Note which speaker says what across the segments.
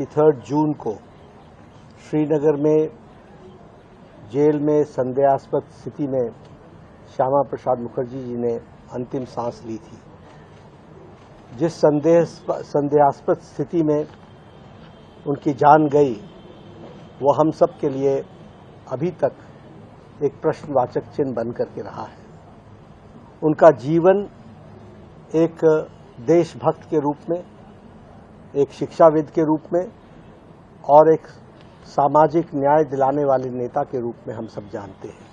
Speaker 1: 23 जून को श्रीनगर में जेल में संदेहास्पद स्थिति में श्यामा प्रसाद मुखर्जी जी ने अंतिम सांस ली थी। जिस संदेहास्पद स्थिति में उनकी जान गई, वो हम सब के लिए अभी तक एक प्रश्नवाचक चिन्ह बन करके रहा है। उनका जीवन एक देशभक्त के रूप में, एक शिक्षाविद के रूप में और एक सामाजिक न्याय दिलाने वाले नेता के रूप में हम सब जानते हैं।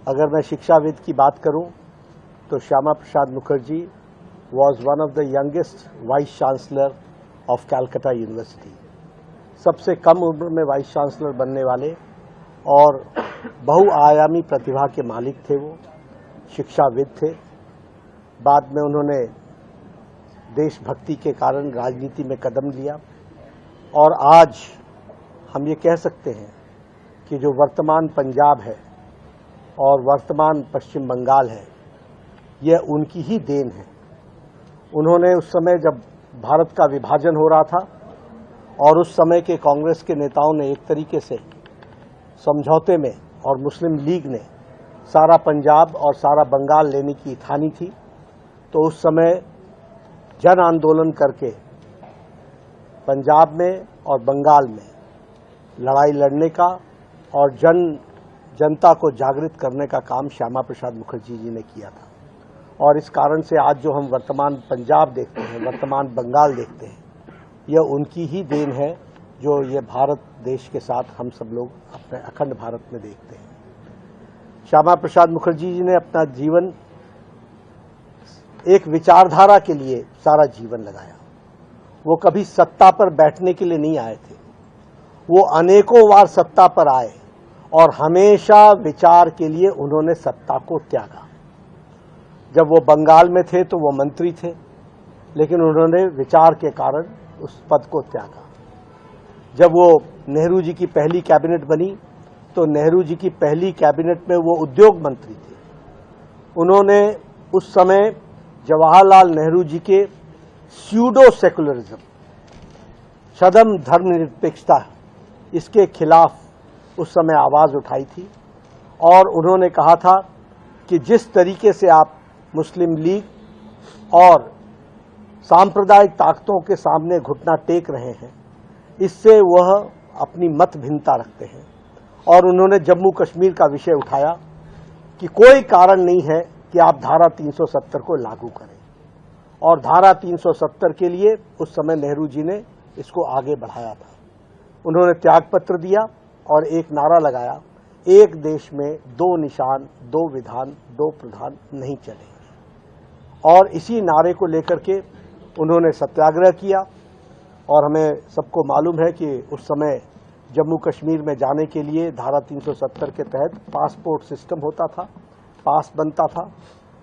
Speaker 1: अगर मैं शिक्षाविद की बात करूं तो Shyama Prasad Mukherjee was one of the youngest vice chancellor of Calcutta university. सबसे कम उम्र में वाइस चांसलर बनने वाले और बहुआयामी प्रतिभा के मालिक थे। वो शिक्षाविद थे। बाद में उन्होंने देशभक्ति के कारण राजनीति में कदम लिया और आज हम ये कह सकते हैं कि जो वर्तमान पंजाब है और वर्तमान पश्चिम बंगाल है, यह उनकी ही देन है। उन्होंने उस समय जब भारत का विभाजन हो रहा था और उस समय के कांग्रेस के नेताओं ने एक तरीके से समझौते में और मुस्लिम लीग ने सारा पंजाब और सारा बंगाल लेने की ठानी थी, तो उस समय जन आंदोलन करके पंजाब में और बंगाल में लड़ाई लड़ने का और जनता को जागृत करने का काम श्यामा प्रसाद मुखर्जी जी ने किया था। और इस कारण से आज जो हम वर्तमान पंजाब देखते हैं, वर्तमान बंगाल देखते हैं, यह उनकी ही देन है जो ये भारत देश के साथ हम सब लोग अपने अखंड भारत में देखते हैं। श्यामा प्रसाद मुखर्जी जी ने अपना जीवन एक विचारधारा के लिए सारा जीवन लगाया। वो कभी सत्ता पर बैठने के लिए नहीं आए थे। वो अनेकों बार सत्ता पर आए और हमेशा विचार के लिए उन्होंने सत्ता को त्यागा। जब वो बंगाल में थे तो वो मंत्री थे, लेकिन उन्होंने विचार के कारण उस पद को त्यागा। जब वो नेहरू जी की पहली कैबिनेट बनी तो नेहरू जी की पहली कैबिनेट में वो उद्योग मंत्री थे। उन्होंने उस समय जवाहरलाल नेहरू जी के स्यूडो सेकुलरिज्म, छद्म धर्मनिरपेक्षता, इसके खिलाफ उस समय आवाज उठाई थी और उन्होंने कहा था कि जिस तरीके से आप मुस्लिम लीग और सांप्रदायिक ताकतों के सामने घुटना टेक रहे हैं, इससे वह अपनी मत भिन्नता रखते हैं। और उन्होंने जम्मू कश्मीर का विषय उठाया कि कोई कारण नहीं है कि आप धारा 370 को लागू करें, और धारा 370 के लिए उस समय नेहरू जी ने इसको आगे बढ़ाया था। उन्होंने त्यागपत्र दिया और एक नारा लगाया, एक देश में दो निशान, दो विधान, दो प्रधान नहीं चलेंगे। और इसी नारे को लेकर के उन्होंने सत्याग्रह किया। और हमें सबको मालूम है कि उस समय जम्मू कश्मीर में जाने के लिए धारा 370 के तहत पासपोर्ट सिस्टम होता था, पास बनता था।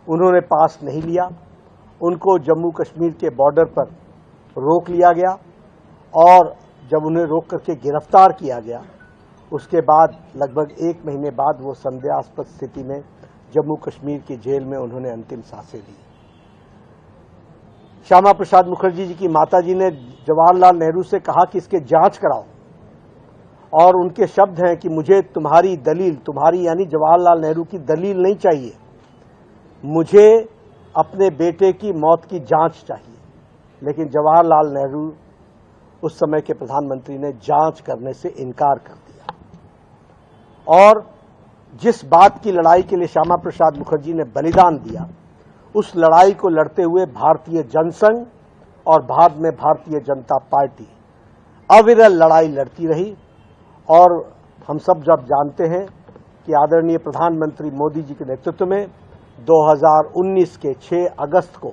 Speaker 1: उन्होंने पास नहीं लिया। उनको जम्मू कश्मीर के बॉर्डर पर रोक लिया गया और जब उन्हें रोक करके गिरफ्तार किया गया, उसके बाद लगभग 1 महीने बाद वो संदेहास्पद स्थिति में जम्मू कश्मीर की जेल में उन्होंने अंतिम सांसें ली। श्यामा प्रसाद मुखर्जी जी की माता जी ने जवाहरलाल नेहरू से कहा कि इसके जांच कराओ, और उनके शब्द हैं कि मुझे तुम्हारी दलील, तुम्हारी यानी जवाहरलाल नेहरू की दलील नहीं चाहिए, मुझे अपने बेटे की मौत की जांच चाहिए। लेकिन जवाहरलाल नेहरू उस समय के प्रधानमंत्री ने जांच करने से इनकार कर दिया। और जिस बात की लड़ाई के लिए श्यामा प्रसाद मुखर्जी ने बलिदान दिया, उस लड़ाई को लड़ते हुए भारतीय जनसंघ और बाद में भारतीय जनता पार्टी अविरल लड़ाई लड़ती रही। और हम सब जब जानते हैं कि आदरणीय प्रधानमंत्री मोदी जी के नेतृत्व में 2019 के 6 अगस्त को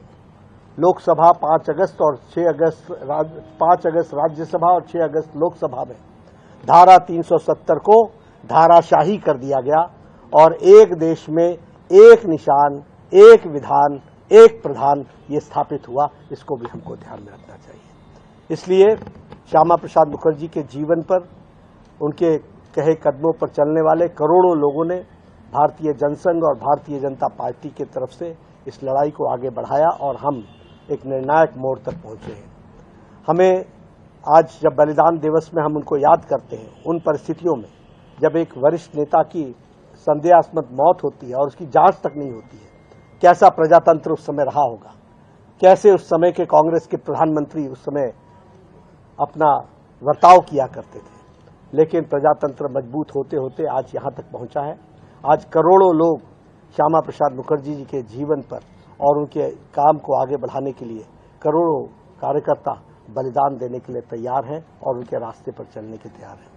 Speaker 1: लोकसभा, 5 अगस्त और 5 अगस्त राज्यसभा और 6 अगस्त लोकसभा में धारा 370 को धाराशाही कर दिया गया और एक देश में एक निशान, एक विधान, एक प्रधान ये स्थापित हुआ। इसको भी हमको ध्यान में रखना चाहिए। इसलिए श्यामा प्रसाद मुखर्जी के जीवन पर, उनके कहे कदमों पर चलने वाले करोड़ों लोगों ने भारतीय जनसंघ और भारतीय जनता पार्टी की तरफ से इस लड़ाई को आगे बढ़ाया और हम एक निर्णायक मोड़ तक पहुंचे हैं। हमें आज जब बलिदान दिवस में हम उनको याद करते हैं, उन परिस्थितियों में जब एक वरिष्ठ नेता की संदेहास्पद मौत होती है और उसकी जांच तक नहीं होती है, कैसा प्रजातंत्र उस समय रहा होगा, कैसे उस समय के कांग्रेस के प्रधानमंत्री उस समय अपना वर्ताव किया करते थे। लेकिन प्रजातंत्र मजबूत होते होते आज यहाँ तक पहुंचा है। आज करोड़ों लोग श्यामा प्रसाद मुखर्जी जी के जीवन पर और उनके काम को आगे बढ़ाने के लिए करोड़ों कार्यकर्ता बलिदान देने के लिए तैयार हैं और उनके रास्ते पर चलने के तैयार हैं।